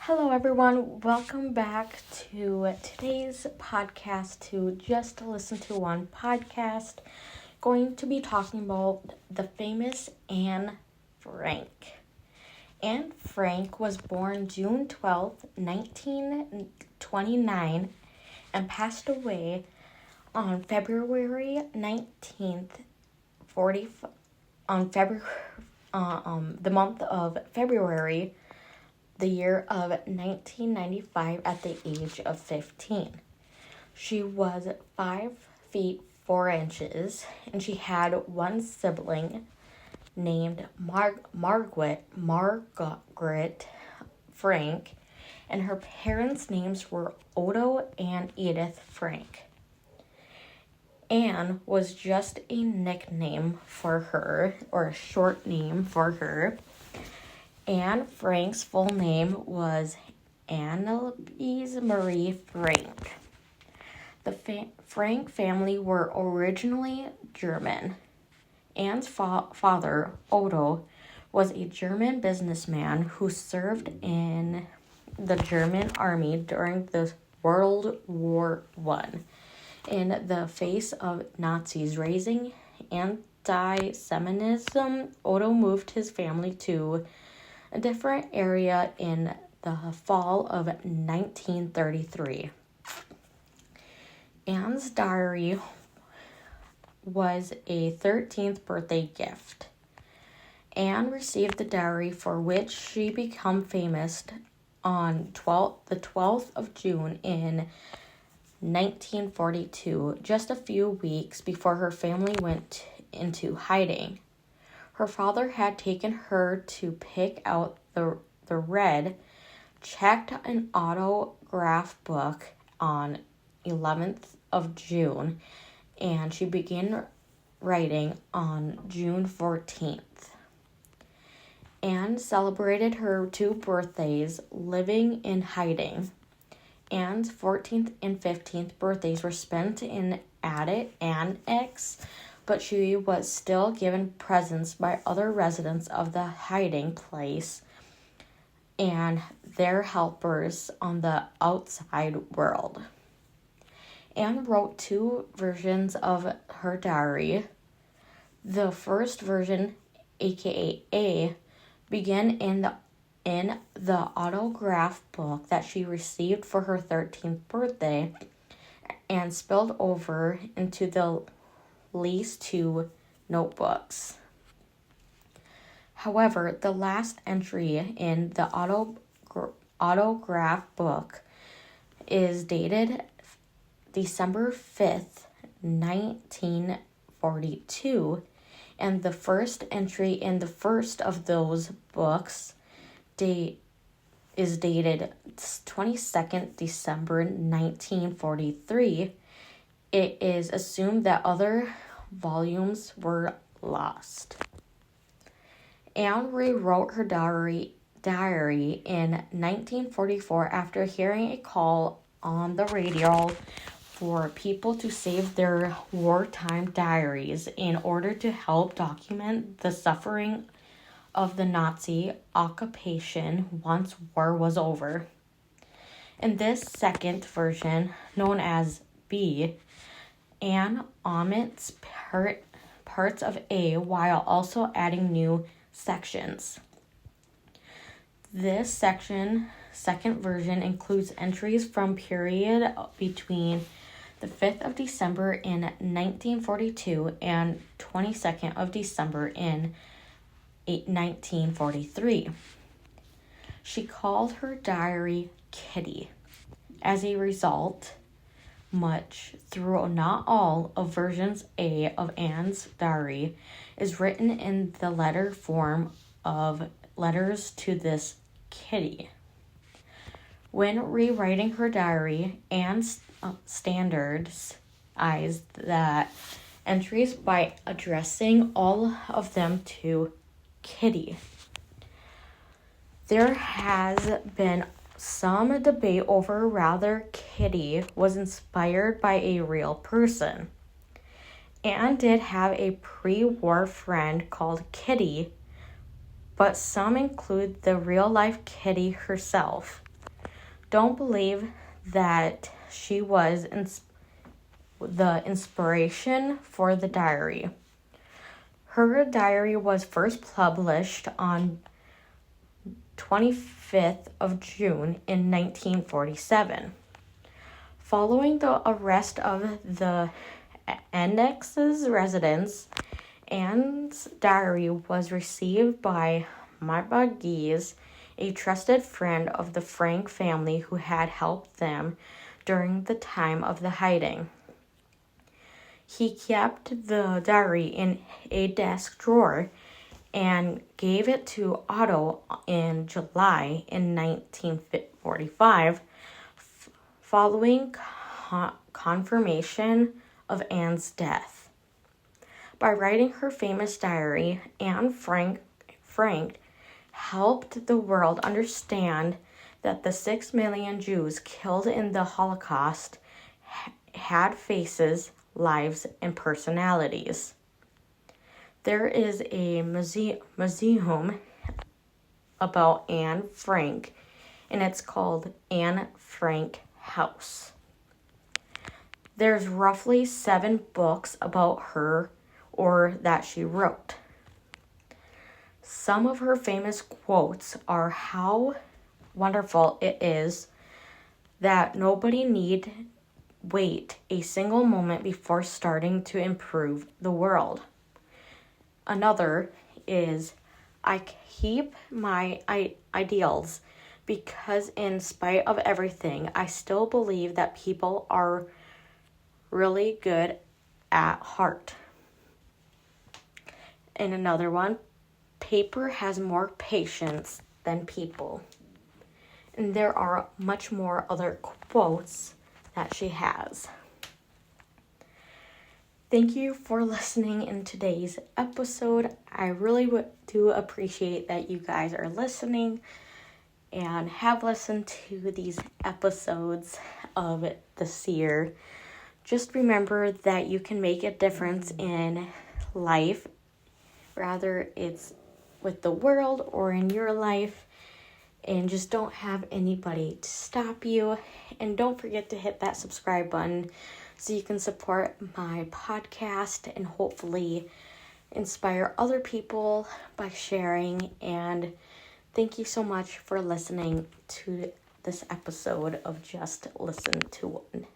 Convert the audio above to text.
Hello, everyone. Welcome back to today's podcast to Just Listen to One podcast. Going to be talking about the famous Anne Frank. Anne Frank was born June 12th, 1929 and passed away on February 19th, the month of February, the year of 1995 at the age of 15. She was 5 feet 4 inches, and she had one sibling named Margaret Frank, and her parents' names were Odo and Edith Frank. Anne was just a nickname for her, or a short name for her. Anne Frank's full name was Anneliese Marie Frank. The Frank family were originally German. Anne's father, Odo, was a German businessman who served in the German army during the World War I. In the face of Nazis raising anti-Semitism, Odo moved his family to a different area in the fall of 1933. Anne's diary was a 13th birthday gift. Anne received the diary for which she became famous on the 12th of June in 1942, just a few weeks before her family went into hiding. Her father had taken her to pick out the red, checked an autograph book on 11th of June, and she began writing on June 14th. Anne celebrated her 2 birthdays living in hiding. Anne's 14th and 15th birthdays were spent in annex, but she was still given presents by other residents of the hiding place and their helpers on the outside world. Anne wrote 2 versions of her diary. The first version, aka A, began in the autograph book that she received for her 13th birthday and spilled over into the least 2 notebooks. However, the last entry in the autograph book is dated December 5th, 1942, and the first entry in the first of those books is dated 22nd December 1943. It is assumed that other volumes were lost. Anne rewrote her diary in 1944 after hearing a call on the radio for people to save their wartime diaries in order to help document the suffering of the Nazi occupation once war was over. In this second version, known as B, Anne omits parts of A while also adding new sections. This second version includes entries from period between the 5th of December in 1942 and 22nd of December in 1943. She called her diary Kitty. As a result, much, though not all, of versions A of Anne's diary is written in the letter form of letters to this kitty. When rewriting her diary, Anne standardized the entries by addressing all of them to Kitty. There has been some debate over whether Kitty was inspired by a real person. Anne did have a pre-war friend called Kitty, but some include the real-life Kitty herself. don't believe that she was the inspiration for the diary. Her diary was first published on 25th of June in 1947. Following the arrest of the Annex's residence, Anne's diary was received by Martha Gies, a trusted friend of the Frank family who had helped them during the time of the hiding. He kept the diary in a desk drawer and gave it to Otto in July in 1945, following confirmation of Anne's death. By writing her famous diary, Anne Frank helped the world understand that the 6 million Jews killed in the Holocaust had faces, lives, and personalities. There is a museum about Anne Frank, and it's called Anne Frank House. There's roughly 7 books about her or that she wrote. Some of her famous quotes are how wonderful it is that nobody need wait a single moment before starting to improve the world. Another is, I keep my ideals because in spite of everything, I still believe that people are really good at heart. And another one, paper has more patience than people. And there are much more other quotes that she has. Thank you for listening in today's episode. I really do appreciate that you guys are listening and have listened to these episodes of this year. Just remember that you can make a difference in life, whether it's with the world or in your life, and just don't have anybody to stop you. And don't forget to hit that subscribe button so you can support my podcast and hopefully inspire other people by sharing. And thank you so much for listening to this episode of Just Listen to One.